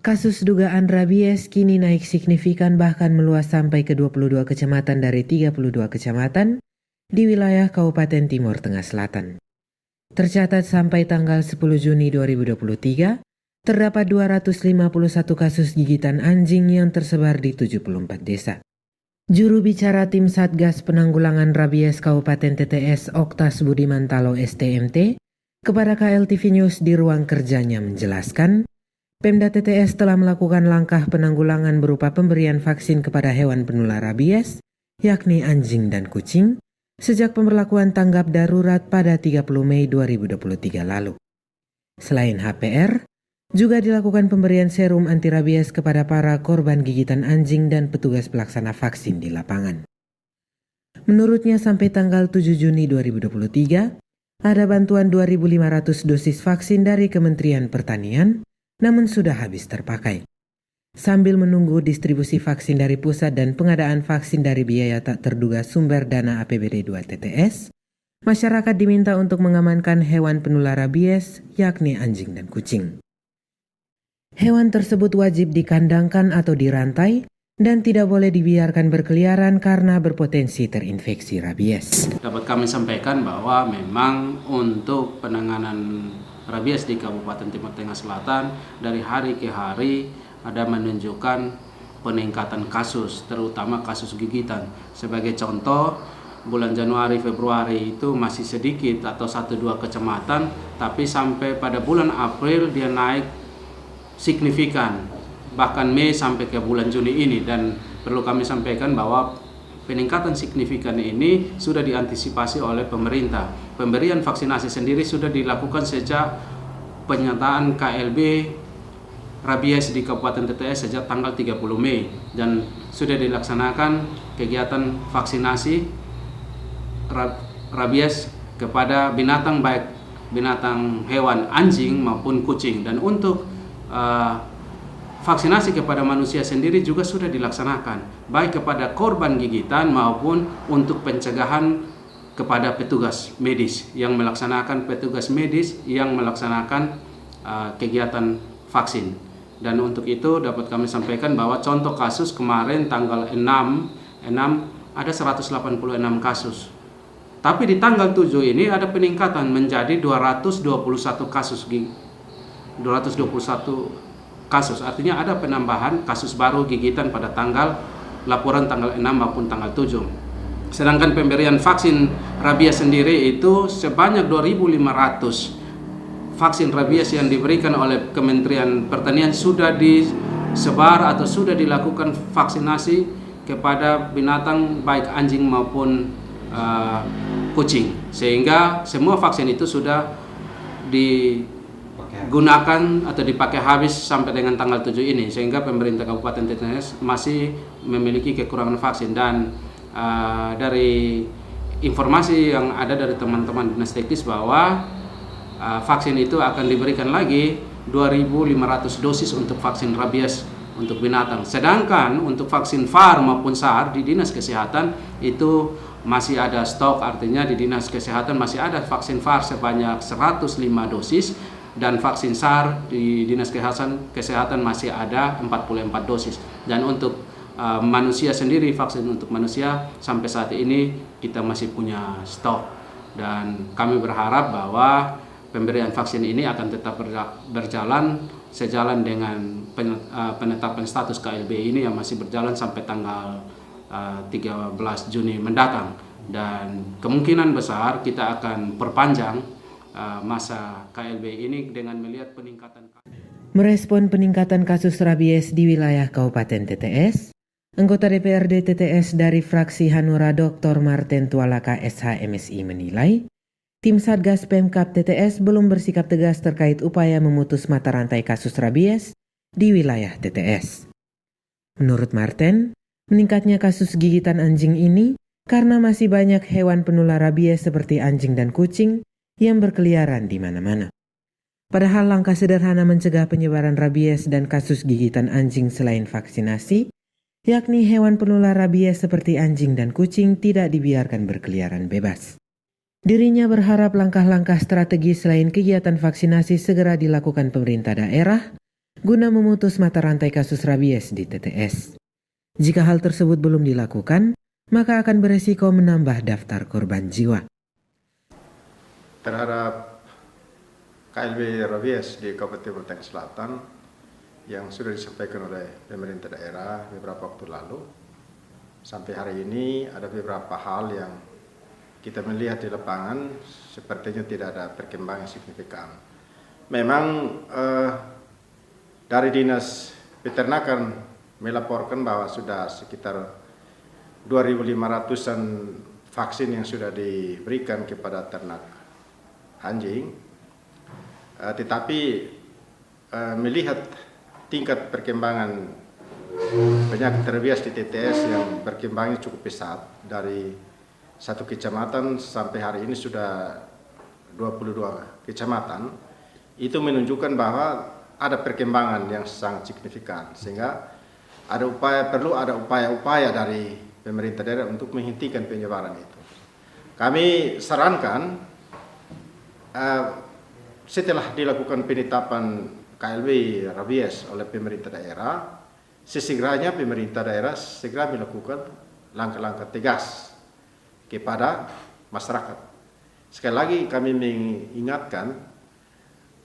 Kasus dugaan rabies kini naik signifikan bahkan meluas sampai ke 22 kecamatan dari 32 kecamatan di wilayah Kabupaten Timur Tengah Selatan. Tercatat sampai tanggal 10 Juni 2023, terdapat 251 kasus gigitan anjing yang tersebar di 74 desa. Juru bicara Tim Satgas Penanggulangan Rabies Kabupaten TTS Oktas Budimantalo STMT kepada KLTV News di ruang kerjanya menjelaskan, Pemda TTS telah melakukan langkah penanggulangan berupa pemberian vaksin kepada hewan penular rabies, yakni anjing dan kucing, sejak pemberlakuan tanggap darurat pada 30 Mei 2023 lalu. Selain HPR, juga dilakukan pemberian serum anti rabies kepada para korban gigitan anjing dan petugas pelaksana vaksin di lapangan. Menurutnya sampai tanggal 7 Juni 2023, ada bantuan 2.500 dosis vaksin dari Kementerian Pertanian, namun sudah habis terpakai. Sambil menunggu distribusi vaksin dari pusat dan pengadaan vaksin dari biaya tak terduga sumber dana APBD 2 TTS, masyarakat diminta untuk mengamankan hewan penular rabies, yakni anjing dan kucing. Hewan tersebut wajib dikandangkan atau dirantai dan tidak boleh dibiarkan berkeliaran karena berpotensi terinfeksi rabies. Dapat kami sampaikan bahwa memang untuk penanganan rabies di Kabupaten Timur Tengah Selatan dari hari ke hari ada menunjukkan peningkatan kasus, terutama kasus gigitan. Sebagai contoh, bulan Januari Februari itu masih sedikit atau 1-2 kecamatan, tapi sampai pada bulan April dia naik signifikan, bahkan Mei sampai ke bulan Juni ini. Dan perlu kami sampaikan bahwa peningkatan signifikan ini sudah diantisipasi oleh pemerintah. Pemberian vaksinasi sendiri sudah dilakukan sejak penyataan KLB rabies di Kabupaten TTS sejak tanggal 30 Mei dan sudah dilaksanakan kegiatan vaksinasi rabies kepada binatang, baik binatang hewan anjing maupun kucing. Dan untuk vaksinasi kepada manusia sendiri juga sudah dilaksanakan, baik kepada korban gigitan maupun untuk pencegahan kepada petugas medis yang melaksanakan kegiatan vaksin. Dan untuk itu dapat kami sampaikan bahwa contoh kasus kemarin tanggal 6 ada 186 kasus. Tapi di tanggal 7 ini ada peningkatan menjadi 221 kasus, artinya ada penambahan kasus baru gigitan pada laporan tanggal 6 maupun tanggal 7. Sedangkan pemberian vaksin rabies sendiri itu sebanyak 2.500 vaksin rabies yang diberikan oleh Kementerian Pertanian sudah disebar atau sudah dilakukan vaksinasi kepada binatang baik anjing maupun kucing, sehingga semua vaksin itu sudah digunakan atau dipakai habis sampai dengan tanggal 7 ini, sehingga pemerintah Kabupaten TTS masih memiliki kekurangan vaksin. Dan dari informasi yang ada dari teman-teman dinas teknis bahwa vaksin itu akan diberikan lagi 2.500 dosis untuk vaksin rabies untuk binatang. Sedangkan untuk vaksin VAR maupun SAR di Dinas Kesehatan itu masih ada stok, artinya di Dinas Kesehatan masih ada vaksin VAR sebanyak 105 dosis dan vaksin SAR di Dinas Kesehatan masih ada 44 dosis. Dan untuk manusia sendiri, vaksin untuk manusia sampai saat ini kita masih punya stok, dan kami berharap bahwa pemberian vaksin ini akan tetap berjalan sejalan dengan penetapan status KLB ini yang masih berjalan sampai tanggal 13 Juni mendatang. Dan kemungkinan besar kita akan perpanjang masa KLB ini dengan melihat peningkatan. Merespon peningkatan kasus rabies di wilayah Kabupaten TTS, anggota DPRD TTS dari fraksi Hanura Dr. Martin Tualaka SH-MSI menilai, tim Satgas Pemkab TTS belum bersikap tegas terkait upaya memutus mata rantai kasus rabies di wilayah TTS. Menurut Martin, meningkatnya kasus gigitan anjing ini karena masih banyak hewan penular rabies seperti anjing dan kucing yang berkeliaran di mana-mana. Padahal langkah sederhana mencegah penyebaran rabies dan kasus gigitan anjing selain vaksinasi, yakni hewan penular rabies seperti anjing dan kucing tidak dibiarkan berkeliaran bebas. Dirinya berharap langkah-langkah strategis selain kegiatan vaksinasi segera dilakukan pemerintah daerah guna memutus mata rantai kasus rabies di TTS. Jika hal tersebut belum dilakukan, maka akan beresiko menambah daftar korban jiwa. Terhadap KLB rabies di Kabupaten Timur Tengah Selatan yang sudah disampaikan oleh pemerintah daerah beberapa waktu lalu, sampai hari ini ada beberapa hal yang kita melihat di lapangan sepertinya tidak ada perkembangan signifikan. Memang dari Dinas Peternakan melaporkan bahwa sudah sekitar 2.500-an vaksin yang sudah diberikan kepada ternak anjing, tetapi melihat tingkat perkembangan penyakit rabies di TTS yang berkembangnya cukup pesat dari satu kecamatan sampai hari ini sudah 22 kecamatan, itu menunjukkan bahwa ada perkembangan yang sangat signifikan, sehingga perlu ada upaya-upaya dari pemerintah daerah untuk menghentikan penyebaran itu. Kami sarankan setelah dilakukan penetapan KLB rabies oleh pemerintah daerah, sesegeranya pemerintah daerah segera melakukan langkah-langkah tegas kepada masyarakat. Sekali lagi kami mengingatkan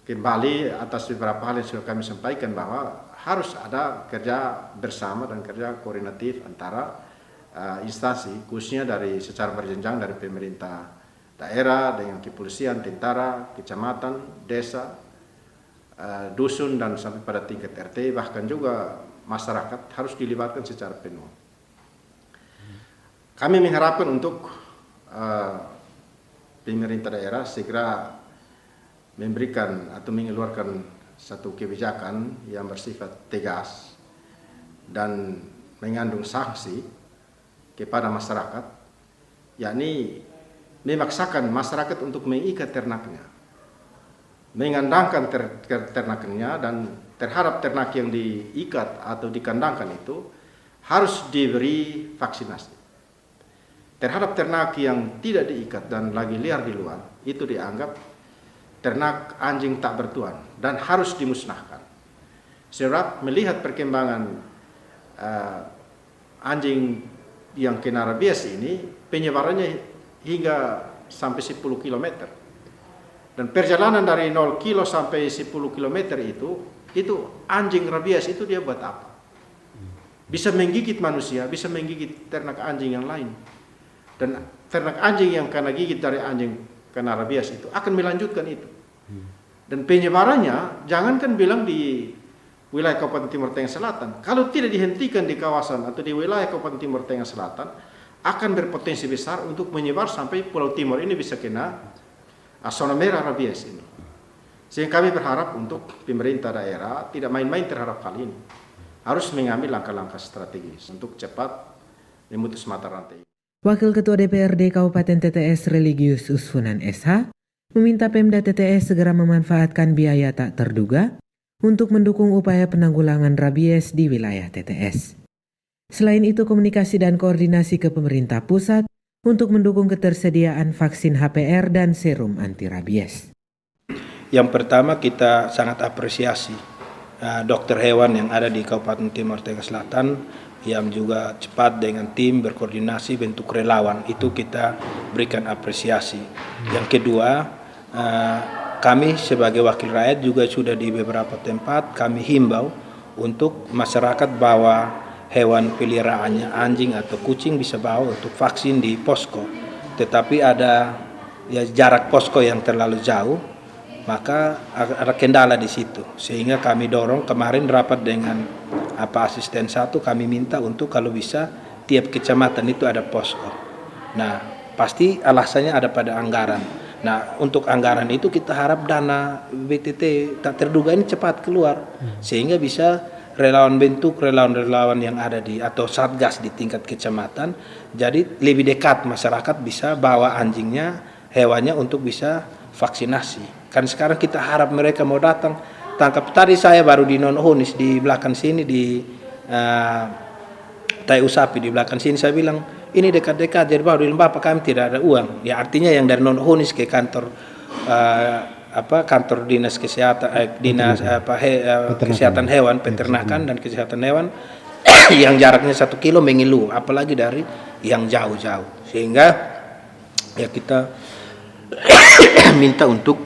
kembali atas beberapa hal yang sudah kami sampaikan bahwa harus ada kerja bersama dan kerja koordinatif antara instansi, khususnya dari secara berjenjang dari pemerintah daerah dengan kepolisian, tentara, kecamatan, desa, dusun dan sampai pada tingkat RT, bahkan juga masyarakat harus dilibatkan secara penuh. Kami mengharapkan untuk pemerintah daerah segera memberikan atau mengeluarkan satu kebijakan yang bersifat tegas dan mengandung sanksi kepada masyarakat, yakni memaksakan masyarakat untuk mengikat ternaknya, mengandangkan ternaknya, dan terhadap ternak yang diikat atau dikandangkan itu harus diberi vaksinasi. Terhadap ternak yang tidak diikat dan lagi liar di luar, itu dianggap ternak anjing tak bertuan dan harus dimusnahkan. Sebab melihat perkembangan anjing yang kena rabies ini, penyebarannya hingga sampai 10 km. Dan perjalanan dari 0 kilo sampai 10 km itu anjing rabies itu dia buat apa? Bisa menggigit manusia, bisa menggigit ternak anjing yang lain. Dan ternak anjing yang kena gigit dari anjing kena rabies itu akan melanjutkan itu. Dan penyebarannya jangankan bilang di wilayah Kabupaten Timur Tengah Selatan, kalau tidak dihentikan di kawasan atau di wilayah Kabupaten Timur Tengah Selatan, akan berpotensi besar untuk menyebar sampai Pulau Timur ini bisa kena zona merah rabies ini. Sehingga kami berharap untuk pemerintah daerah tidak main-main terhadap hal ini, harus mengambil langkah-langkah strategis untuk cepat memutus mata rantai. Wakil Ketua DPRD Kabupaten TTS Religius Usfunan SH meminta Pemda TTS segera memanfaatkan biaya tak terduga untuk mendukung upaya penanggulangan rabies di wilayah TTS. Selain itu, komunikasi dan koordinasi ke pemerintah pusat untuk mendukung ketersediaan vaksin HPR dan serum anti rabies. Yang pertama, kita sangat apresiasi dokter hewan yang ada di Kabupaten Timur Tengah Selatan yang juga cepat dengan tim berkoordinasi bentuk relawan, itu kita berikan apresiasi. Yang kedua, kami sebagai wakil rakyat juga sudah di beberapa tempat kami himbau untuk masyarakat bawa hewan peliharaannya anjing atau kucing bisa bawa untuk vaksin di posko. Tetapi ada jarak posko yang terlalu jauh, maka ada kendala di situ. Sehingga kami dorong kemarin rapat dengan asisten satu, kami minta untuk kalau bisa tiap kecamatan itu ada posko. Nah, pasti alasannya ada pada anggaran. Nah, untuk anggaran itu kita harap dana BTT tak terduga ini cepat keluar, sehingga bisa relawan bentuk relawan-relawan yang ada di atau satgas di tingkat kecamatan, jadi lebih dekat masyarakat bisa bawa anjingnya, hewannya untuk bisa vaksinasi. Kan sekarang kita harap mereka mau datang tangkap. Tadi saya baru di non-honis di belakang sini di Tai Usapi di belakang sini, saya bilang ini dekat-dekat, jadi baru di Bapak kami tidak ada uang. Ya artinya yang dari non-honis ke kantor kantor dinas kesehatan kesehatan hewan, peternakan dan kesehatan hewan yang jaraknya 1 kilo mengeluh, apalagi dari yang jauh-jauh, sehingga ya kita minta untuk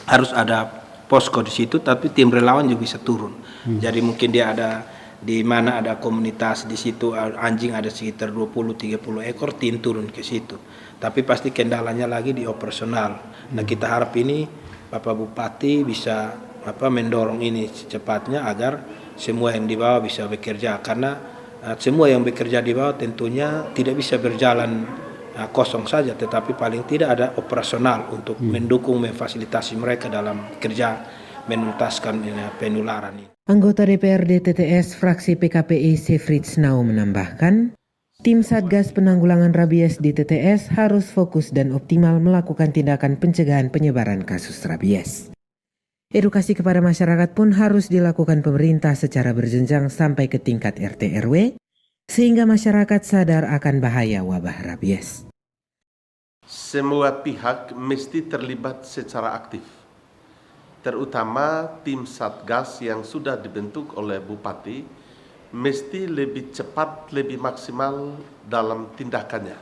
harus ada posko di situ, tapi tim relawan juga bisa turun. Jadi mungkin dia ada di mana ada komunitas di situ anjing ada sekitar 20-30 ekor, tim turun ke situ. Tapi pasti kendalanya lagi di operasional. Nah kita harap ini Bapak Bupati bisa mendorong ini secepatnya agar semua yang di bawah bisa bekerja, karena semua yang bekerja di bawah tentunya tidak bisa berjalan kosong saja, tetapi paling tidak ada operasional untuk mendukung, memfasilitasi mereka dalam kerja menuntaskan penularan ini. Anggota DPRD TTS fraksi PKPI Sefritz Nau menambahkan, tim Satgas Penanggulangan Rabies di TTS harus fokus dan optimal melakukan tindakan pencegahan penyebaran kasus rabies. Edukasi kepada masyarakat pun harus dilakukan pemerintah secara berjenjang sampai ke tingkat RT RW, sehingga masyarakat sadar akan bahaya wabah rabies. Semua pihak mesti terlibat secara aktif, terutama tim Satgas yang sudah dibentuk oleh Bupati mesti lebih cepat, lebih maksimal dalam tindakannya.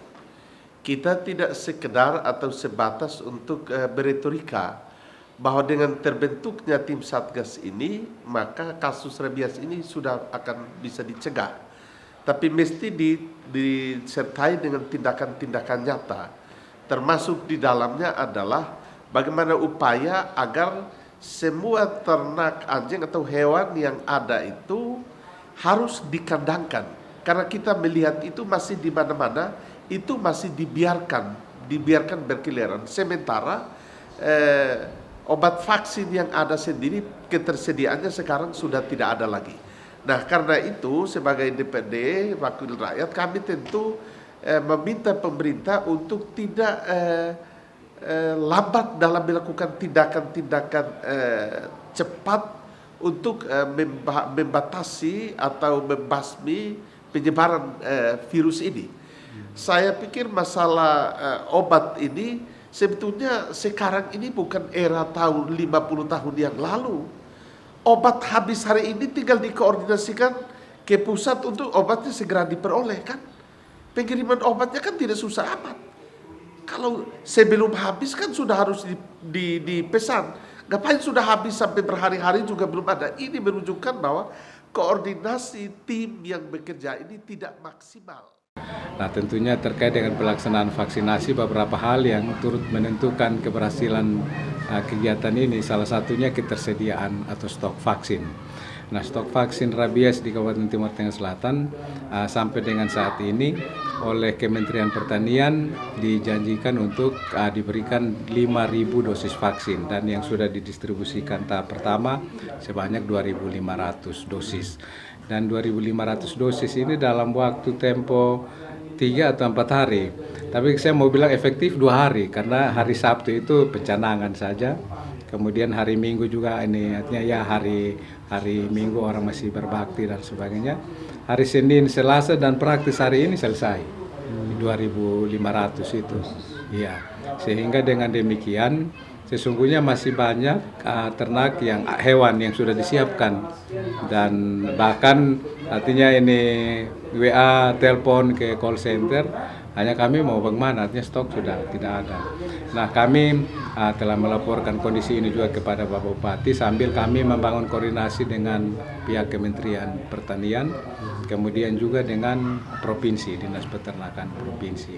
Kita tidak sekedar atau sebatas untuk beretorika bahwa dengan terbentuknya tim Satgas ini maka kasus rabies ini sudah akan bisa dicegah, tapi mesti disertai dengan tindakan-tindakan nyata, termasuk di dalamnya adalah bagaimana upaya agar semua ternak anjing atau hewan yang ada itu harus dikandangkan, karena kita melihat itu masih di mana-mana itu masih dibiarkan berkeliaran, sementara obat vaksin yang ada sendiri ketersediaannya sekarang sudah tidak ada lagi. Nah karena itu sebagai DPRD Wakil Rakyat kami tentu meminta pemerintah untuk tidak lambat dalam melakukan tindakan-tindakan cepat untuk membatasi atau membasmi penyebaran virus ini. Saya pikir masalah obat ini sebetulnya sekarang ini bukan era tahun 50 tahun yang lalu. Obat habis hari ini tinggal dikoordinasikan ke pusat untuk obatnya segera diperoleh kan. Pengiriman obatnya kan tidak susah amat. Kalau sebelum habis kan sudah harus dipesan. Ngapain sudah habis sampai berhari-hari juga belum ada. Ini menunjukkan bahwa koordinasi tim yang bekerja ini tidak maksimal. Nah tentunya terkait dengan pelaksanaan vaksinasi beberapa hal yang turut menentukan keberhasilan kegiatan ini, salah satunya ketersediaan atau stok vaksin. Nah stok vaksin rabies di Kabupaten Timur Tengah Selatan sampai dengan saat ini oleh Kementerian Pertanian dijanjikan untuk diberikan 5.000 dosis vaksin, dan yang sudah didistribusikan tahap pertama sebanyak 2.500 dosis. Dan 2.500 dosis ini dalam waktu tempo 3 atau 4 hari. Tapi saya mau bilang efektif 2 hari, karena hari Sabtu itu pencanangan saja. Kemudian hari Minggu juga ini, artinya ya hari Minggu orang masih berbakti dan sebagainya. Hari Senin, Selasa dan praktis hari ini selesai. 2.500 itu. Ya. Sehingga dengan demikian sesungguhnya masih banyak ternak yang hewan yang sudah disiapkan, dan bahkan artinya ini WA telepon ke call center, hanya kami mau bagaimana, artinya stok sudah tidak ada. Nah kami telah melaporkan kondisi ini juga kepada Bapak Bupati sambil kami membangun koordinasi dengan pihak Kementerian Pertanian, kemudian juga dengan Provinsi, Dinas Peternakan Provinsi.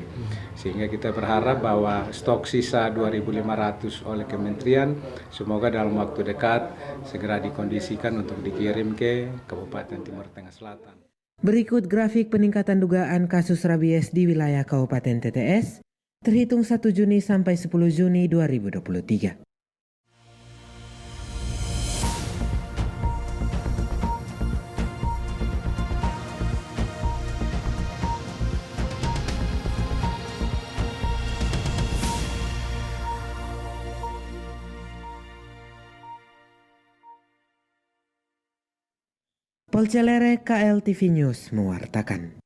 Sehingga kita berharap bahwa stok sisa 2.500 oleh Kementerian semoga dalam waktu dekat segera dikondisikan untuk dikirim ke Kabupaten Timur Tengah Selatan. Berikut grafik peningkatan dugaan kasus rabies di wilayah Kabupaten TTS terhitung 1 Juni sampai 10 Juni 2023. Polcelere KL TV News mewartakan.